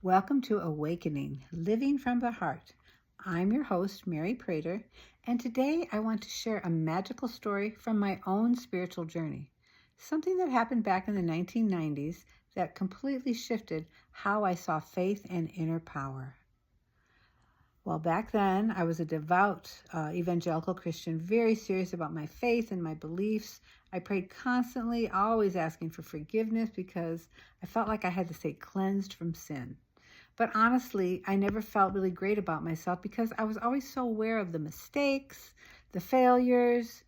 Welcome to Awakening, Living from the Heart. I'm your host, Mary Prater, and today I want to share a magical story from my own spiritual journey. Something that happened back in the 1990s that completely shifted how I saw faith and inner power. Well, back then, I was a devout evangelical Christian, very serious about my faith and my beliefs. I prayed constantly, always asking for forgiveness because I felt like I had to stay cleansed from sin. But honestly, I never felt really great about myself because I was always so aware of the mistakes, the failures.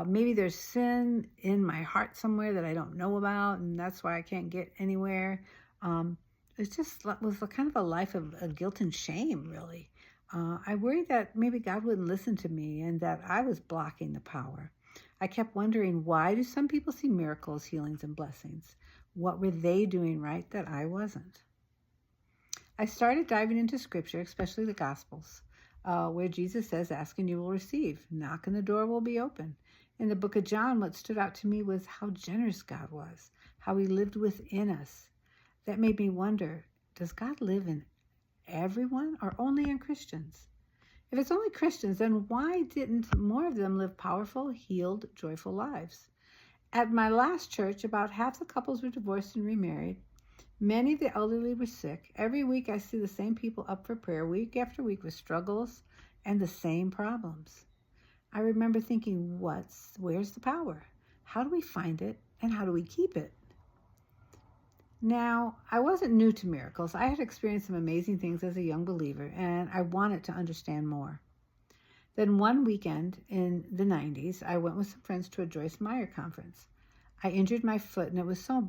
Maybe there's sin in my heart somewhere that I don't know about, and that's why I can't get anywhere. Um, it just was a kind of a life of guilt and shame, really. I worried that maybe God wouldn't listen to me and that I was blocking the power. I kept wondering, why do some people see miracles, healings, and blessings? What were they doing right that I wasn't? I started diving into scripture, especially the Gospels, where Jesus says, ask and you will receive, knock and the door will be open. In the book of John, what stood out to me was how generous God was, how he lived within us. That made me wonder, does God live in everyone or only in Christians? If it's only Christians, then why didn't more of them live powerful, healed, joyful lives? At my last church, about half the couples were divorced and remarried. Many of the elderly were sick. Every week I see the same people up for prayer, week after week, with struggles and the same problems. I remember thinking, where's the power? How do we find it and how do we keep it? Now, I wasn't new to miracles. I had experienced some amazing things as a young believer, and I wanted to understand more. Then one weekend in the 90s, I went with some friends to a Joyce Meyer conference. I injured my foot, and it was so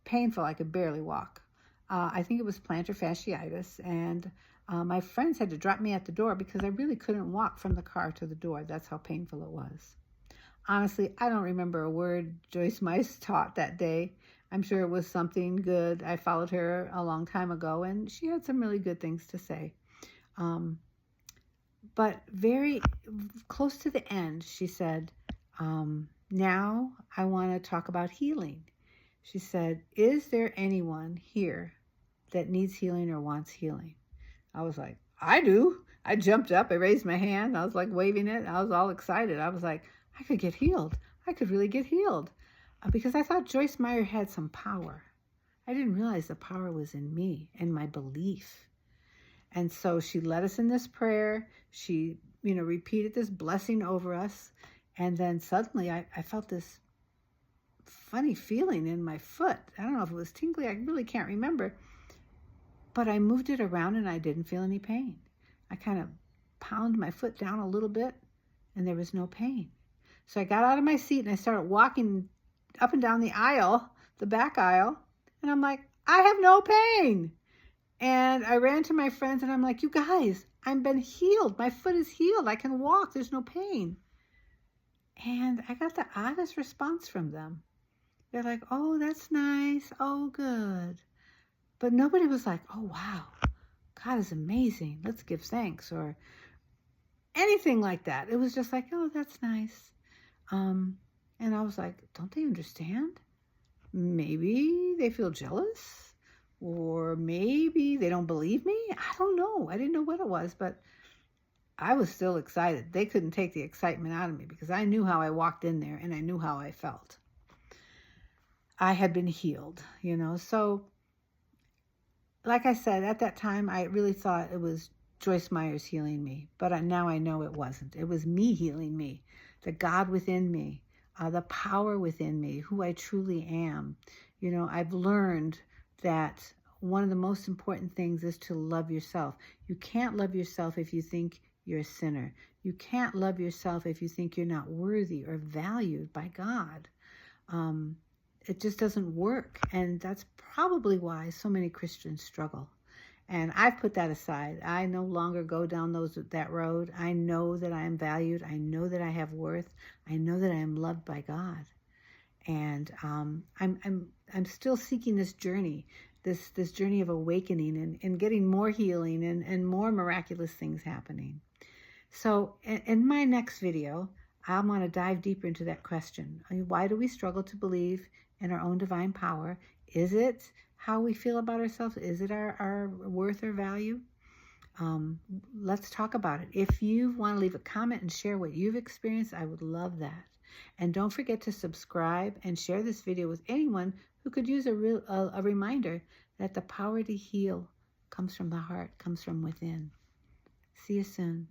painful I could barely walk. I think it was plantar fasciitis, and my friends had to drop me at the door because I really couldn't walk from the car to the door. That's how painful it was. Honestly, I don't remember a word Joyce Meyer taught that day. I'm sure it was something good. I followed her a long time ago, and she had some really good things to say. But very close to the end, she said, now I want to talk about healing. She said, is there anyone here that needs healing or wants healing? I was like, I do. I jumped up. I raised my hand. I was like waving it. I was all excited. I was like, I could get healed. I could really get healed. Because I thought Joyce Meyer had some power. I didn't realize the power was in me and my belief. And so she led us in this prayer. She, repeated this blessing over us. And then suddenly I felt this funny feeling in my foot. I don't know if it was tingly. I really can't remember. But I moved it around and I didn't feel any pain. I kind of pounded my foot down a little bit and there was no pain. So I got out of my seat and I started walking up and down the aisle, the back aisle. And I'm like, I have no pain. And I ran to my friends and I'm like, you guys, I've been healed. My foot is healed. I can walk. There's no pain. And I got the oddest response from them. They're like, oh, that's nice. Oh, good. But nobody was like, oh, wow, God is amazing. Let's give thanks or anything like that. It was just like, oh, that's nice. And I was like, don't they understand? Maybe they feel jealous or maybe they don't believe me. I don't know. I didn't know what it was, but I was still excited. They couldn't take the excitement out of me because I knew how I walked in there and I knew how I felt. I had been healed, so like I said, at that time, I really thought it was Joyce Meyer's healing me, but now I know it wasn't. It was me healing me, the God within me, the power within me, who I truly am. I've learned that one of the most important things is to love yourself. You can't love yourself if you think you're a sinner. You can't love yourself if you think you're not worthy or valued by God. It just doesn't work. And that's probably why so many Christians struggle. And I've put that aside. I no longer go down that road. I know that I am valued. I know that I have worth. I know that I am loved by God. And I'm still seeking this journey, this journey of awakening and getting more healing and more miraculous things happening. So in my next video, I want to dive deeper into that question. Why do we struggle to believe in our own divine power? Is it how we feel about ourselves? Is it our worth or value? Let's talk about it. If you want to leave a comment and share what you've experienced, I would love that. And don't forget to subscribe and share this video with anyone who could use a reminder that the power to heal comes from the heart, comes from within. See you soon.